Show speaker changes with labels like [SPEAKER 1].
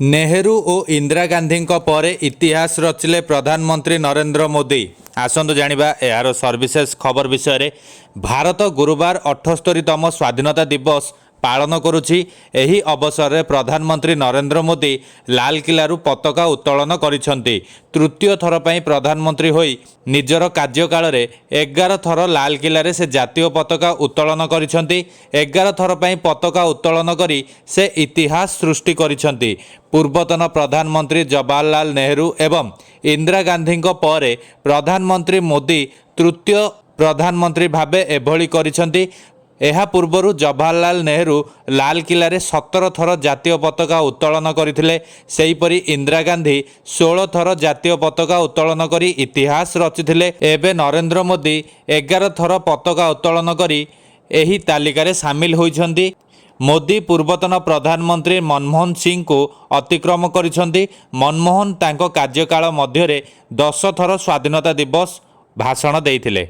[SPEAKER 1] नेहरू और इंदिरा गांधी पर इतिहास रचिले प्रधानमंत्री नरेंद्र मोदी। आसंतु जानिबा यार सर्विसेस खबर विषय। भारत गुरुवार 78तम स्वाधीनता दिवस पालन करुछि। एही अवसर में प्रधानमंत्री नरेंद्र मोदी लाल किलारू पताका उत्तोलन करिसेंती। तृतीय थर पर प्रधानमंत्री होई निजर कार्यकाल रे 11 थर लाल किले से जातीय पताका उत्तोलन करिसेंती। 11 थर पर पताका उत्तोलन करी से इतिहास सृष्टि करिसेंती। पूर्वतन प्रधानमंत्री जवाहरलाल नेहरू एवं इंदिरा गांधी पर प्रधानमंत्री मोदी तृतीय प्रधानमंत्री भावे एभली करिसेंती। एहा पूर्वरु जवाहरलाल नेहरू लाल किले 17 थर जातीय पताका उत्तोलन करथिले। सेहीपरि इंदिरा गांधी 16 थर जातीय पताका उत्तोलन करी इतिहास रचिथिले। एबे नरेंद्र मोदी 11 थर पताका उत्तोलन करी एही तालिकार सामिल होइछन्ती। मोदी पूर्वतन प्रधानमंत्री मनमोहन सिंह को अतिक्रम करिसेंती। मनमोहन तांको कार्यकाल मध्यरे 10 थर स्वाधीनता दिवस भाषण देइथिले।